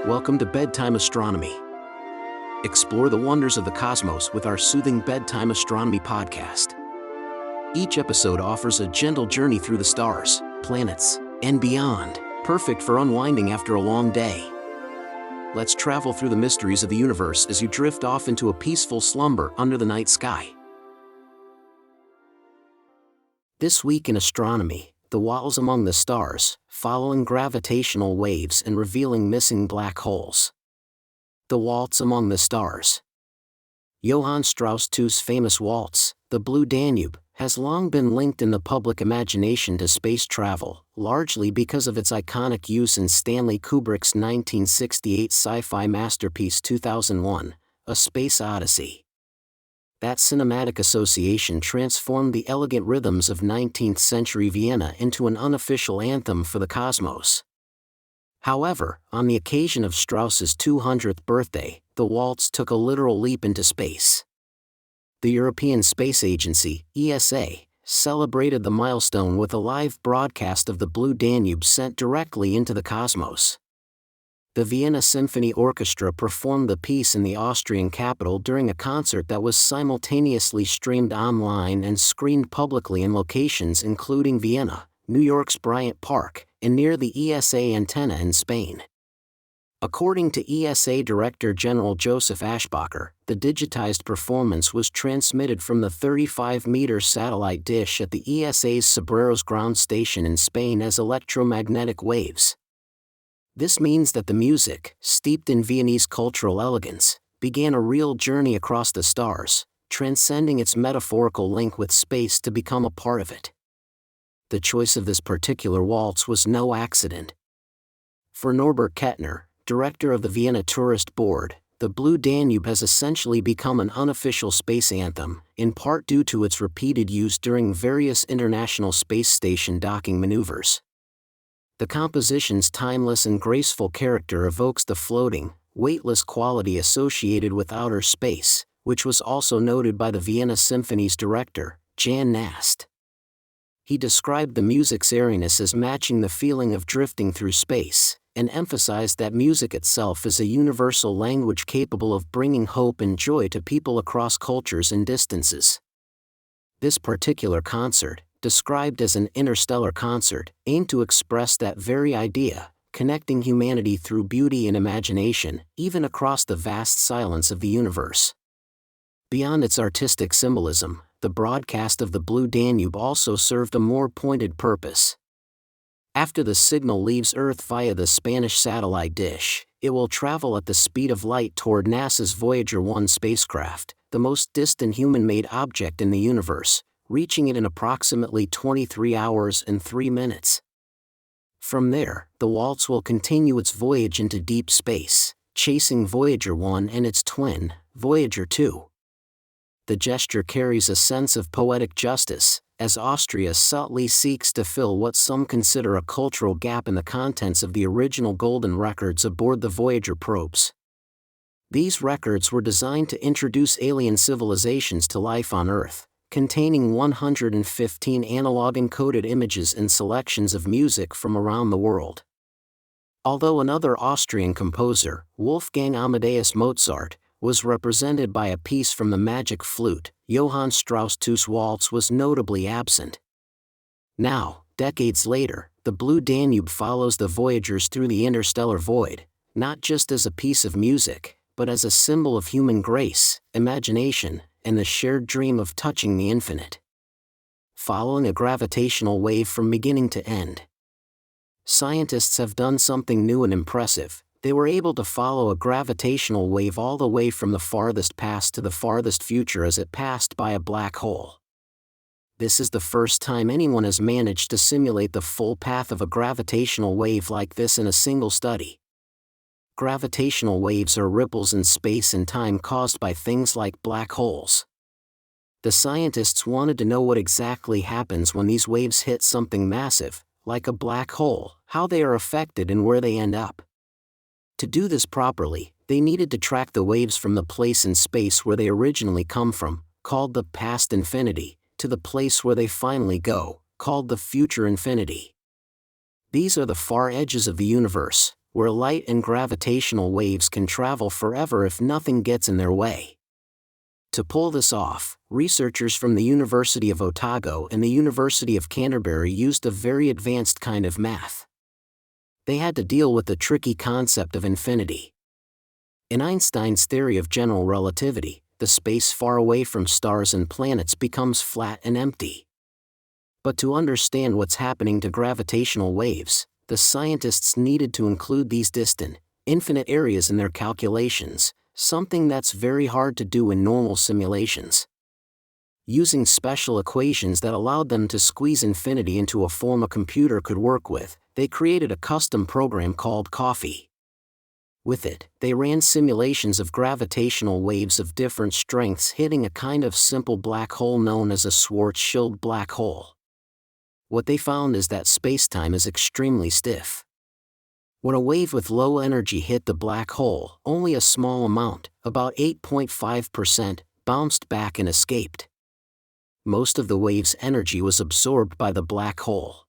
Welcome to Bedtime Astronomy. Explore the wonders of the cosmos with our soothing Bedtime Astronomy podcast. Each episode offers a gentle journey through the stars, planets, and beyond, perfect for unwinding after a long day. Let's travel through the mysteries of the universe as you drift off into a peaceful slumber under the night sky. This week in astronomy, the Waltz among the stars, following gravitational waves and revealing missing black holes. The Waltz among the stars. Johann Strauss II's famous waltz, the Blue Danube, has long been linked in the public imagination to space travel, largely because of its iconic use in Stanley Kubrick's 1968 sci-fi masterpiece 2001, A Space Odyssey. That cinematic association transformed the elegant rhythms of 19th-century Vienna into an unofficial anthem for the cosmos. However, on the occasion of Strauss's 200th birthday, the waltz took a literal leap into space. The European Space Agency, ESA, celebrated the milestone with a live broadcast of the Blue Danube sent directly into the cosmos. The Vienna Symphony Orchestra performed the piece in the Austrian capital during a concert that was simultaneously streamed online and screened publicly in locations including Vienna, New York's Bryant Park, and near the ESA antenna in Spain. According to ESA Director General Joseph Aschbacher, the digitized performance was transmitted from the 35-meter satellite dish at the ESA's Sobreros ground station in Spain as electromagnetic waves. This means that the music, steeped in Viennese cultural elegance, began a real journey across the stars, transcending its metaphorical link with space to become a part of it. The choice of this particular waltz was no accident. For Norbert Kettner, director of the Vienna Tourist Board, the Blue Danube has essentially become an unofficial space anthem, in part due to its repeated use during various International Space Station docking maneuvers. The composition's timeless and graceful character evokes the floating, weightless quality associated with outer space, which was also noted by the Vienna Symphony's director, Jan Nast. He described the music's airiness as matching the feeling of drifting through space, and emphasized that music itself is a universal language capable of bringing hope and joy to people across cultures and distances. This particular concert, described as an interstellar concert, aimed to express that very idea, connecting humanity through beauty and imagination, even across the vast silence of the universe. Beyond its artistic symbolism, the broadcast of the Blue Danube also served a more pointed purpose. After the signal leaves Earth via the Spanish satellite dish, it will travel at the speed of light toward NASA's Voyager 1 spacecraft, the most distant human-made object in the universe, reaching it in approximately 23 hours and 3 minutes. From there, the waltz will continue its voyage into deep space, chasing Voyager 1 and its twin, Voyager 2. The gesture carries a sense of poetic justice, as Austria subtly seeks to fill what some consider a cultural gap in the contents of the original golden records aboard the Voyager probes. These records were designed to introduce alien civilizations to life on Earth, containing 115 analog-encoded images and selections of music from around the world. Although another Austrian composer, Wolfgang Amadeus Mozart, was represented by a piece from the Magic Flute, Johann Strauss II's waltz was notably absent. Now, decades later, the Blue Danube follows the Voyagers through the interstellar void, not just as a piece of music, but as a symbol of human grace, imagination, and the shared dream of touching the infinite. Following a gravitational wave from beginning to end. Scientists have done something new and impressive. They were able to follow a gravitational wave all the way from the farthest past to the farthest future as it passed by a black hole. This is the first time anyone has managed to simulate the full path of a gravitational wave like this in a single study. Gravitational waves are ripples in space and time caused by things like black holes. The scientists wanted to know what exactly happens when these waves hit something massive, like a black hole, how they are affected and where they end up. To do this properly, they needed to track the waves from the place in space where they originally come from, called the past infinity, to the place where they finally go, called the future infinity. These are the far edges of the universe, where light and gravitational waves can travel forever if nothing gets in their way. To pull this off, researchers from the University of Otago and the University of Canterbury used a very advanced kind of math. They had to deal with the tricky concept of infinity. In Einstein's theory of general relativity, the space far away from stars and planets becomes flat and empty. But to understand what's happening to gravitational waves, the scientists needed to include these distant, infinite areas in their calculations, something that's very hard to do in normal simulations. Using special equations that allowed them to squeeze infinity into a form a computer could work with, they created a custom program called Coffee. With it, they ran simulations of gravitational waves of different strengths hitting a kind of simple black hole known as a Schwarzschild black hole. What they found is that spacetime is extremely stiff. When a wave with low energy hit the black hole, only a small amount, about 8.5%, bounced back and escaped. Most of the wave's energy was absorbed by the black hole.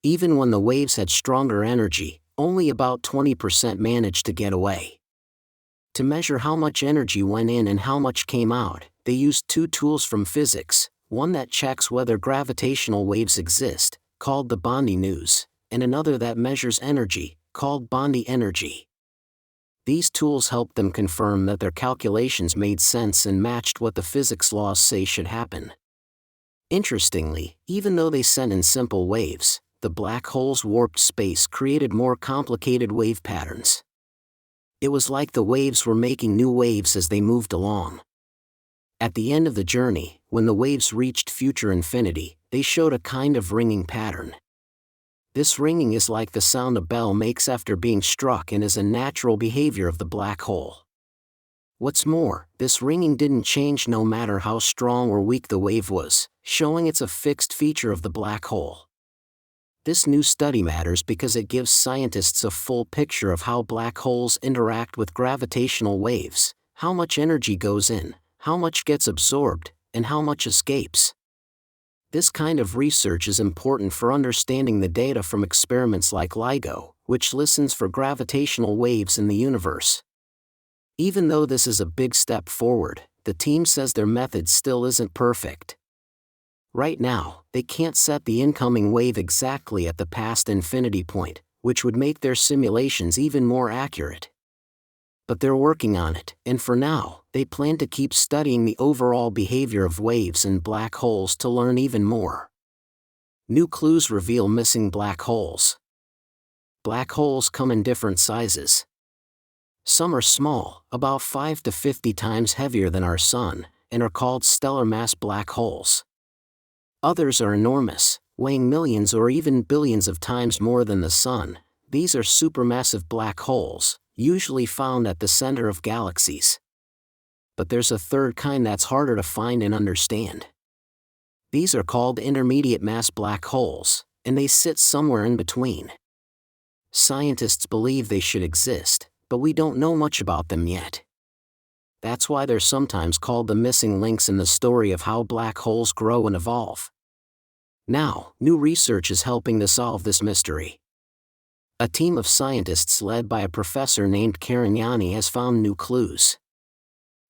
Even when the waves had stronger energy, only about 20% managed to get away. To measure how much energy went in and how much came out, they used two tools from physics, one that checks whether gravitational waves exist, called the Bondi news, and another that measures energy, called Bondi energy. These tools helped them confirm that their calculations made sense and matched what the physics laws say should happen. Interestingly, even though they sent in simple waves, the black hole's warped space created more complicated wave patterns. It was like the waves were making new waves as they moved along. At the end of the journey, when the waves reached future infinity, they showed a kind of ringing pattern. This ringing is like the sound a bell makes after being struck and is a natural behavior of the black hole. What's more, this ringing didn't change no matter how strong or weak the wave was, showing it's a fixed feature of the black hole. This new study matters because it gives scientists a full picture of how black holes interact with gravitational waves, how much energy goes in, how much gets absorbed, and how much escapes. This kind of research is important for understanding the data from experiments like LIGO, which listens for gravitational waves in the universe. Even though this is a big step forward, the team says their method still isn't perfect. Right now, they can't set the incoming wave exactly at the past infinity point, which would make their simulations even more accurate. But they're working on it, and for now, they plan to keep studying the overall behavior of waves and black holes to learn even more. New clues reveal missing black holes. Black holes come in different sizes. Some are small, about 5 to 50 times heavier than our Sun, and are called stellar mass black holes. Others are enormous, weighing millions or even billions of times more than the Sun. These are supermassive black holes, usually found at the center of galaxies. But there's a third kind that's harder to find and understand. These are called intermediate mass black holes, and they sit somewhere in between. Scientists believe they should exist, but we don't know much about them yet. That's why they're sometimes called the missing links in the story of how black holes grow and evolve. Now, new research is helping to solve this mystery. A team of scientists led by a professor named Carignani has found new clues.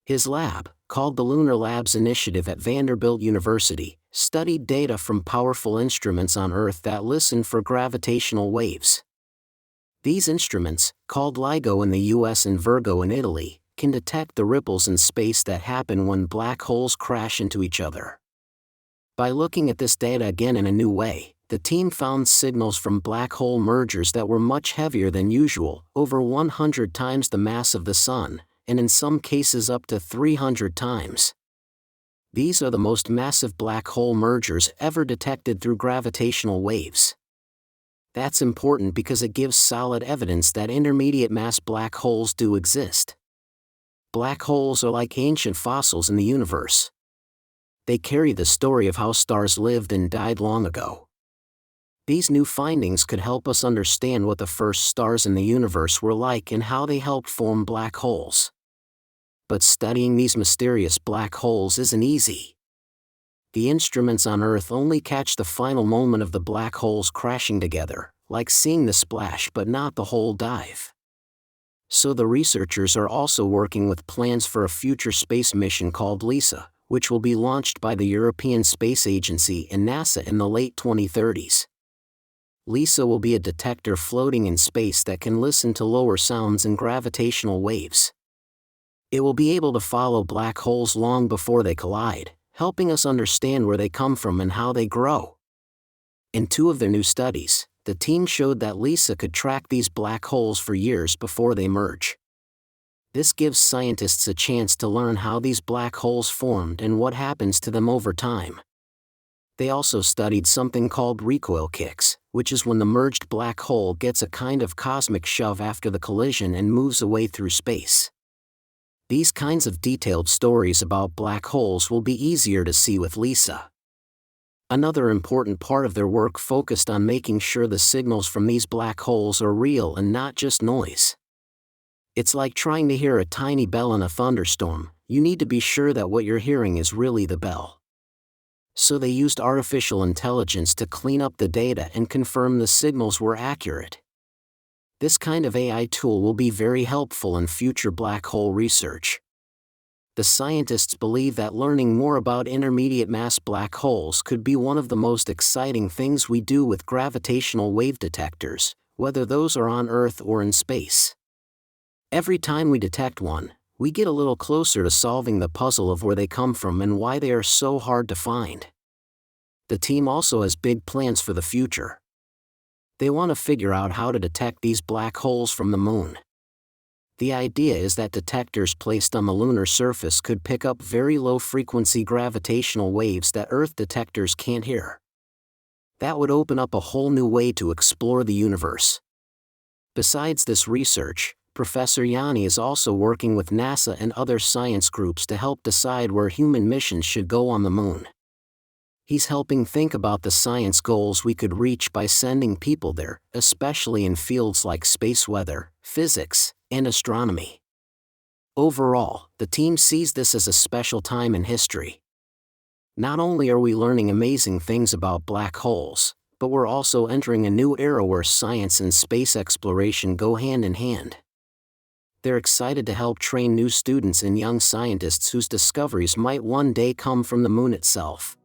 His lab, called the Lunar Labs Initiative at Vanderbilt University, studied data from powerful instruments on Earth that listen for gravitational waves. These instruments, called LIGO in the US and Virgo in Italy, can detect the ripples in space that happen when black holes crash into each other. By looking at this data again in a new way, the team found signals from black hole mergers that were much heavier than usual, over 100 times the mass of the Sun, and in some cases up to 300 times. These are the most massive black hole mergers ever detected through gravitational waves. That's important because it gives solid evidence that intermediate mass black holes do exist. Black holes are like ancient fossils in the universe. They carry the story of how stars lived and died long ago. These new findings could help us understand what the first stars in the universe were like and how they helped form black holes. But studying these mysterious black holes isn't easy. The instruments on Earth only catch the final moment of the black holes crashing together, like seeing the splash but not the whole dive. So the researchers are also working with plans for a future space mission called LISA, which will be launched by the European Space Agency and NASA in the late 2030s. LISA will be a detector floating in space that can listen to lower sounds and gravitational waves. It will be able to follow black holes long before they collide, helping us understand where they come from and how they grow. In 2 of their new studies, the team showed that LISA could track these black holes for years before they merge. This gives scientists a chance to learn how these black holes formed and what happens to them over time. They also studied something called recoil kicks, which is when the merged black hole gets a kind of cosmic shove after the collision and moves away through space. These kinds of detailed stories about black holes will be easier to see with LISA. Another important part of their work focused on making sure the signals from these black holes are real and not just noise. It's like trying to hear a tiny bell in a thunderstorm. You need to be sure that what you're hearing is really the bell. So they used artificial intelligence to clean up the data and confirm the signals were accurate. This kind of AI tool will be very helpful in future black hole research. The scientists believe that learning more about intermediate mass black holes could be one of the most exciting things we do with gravitational wave detectors, whether those are on Earth or in space. Every time we detect one, we get a little closer to solving the puzzle of where they come from and why they are so hard to find. The team also has big plans for the future. They want to figure out how to detect these black holes from the moon. The idea is that detectors placed on the lunar surface could pick up very low-frequency gravitational waves that Earth detectors can't hear. That would open up a whole new way to explore the universe. Besides this research, Professor Yanni is also working with NASA and other science groups to help decide where human missions should go on the moon. He's helping think about the science goals we could reach by sending people there, especially in fields like space weather, physics, and astronomy. Overall, the team sees this as a special time in history. Not only are we learning amazing things about black holes, but we're also entering a new era where science and space exploration go hand in hand. They're excited to help train new students and young scientists whose discoveries might one day come from the moon itself.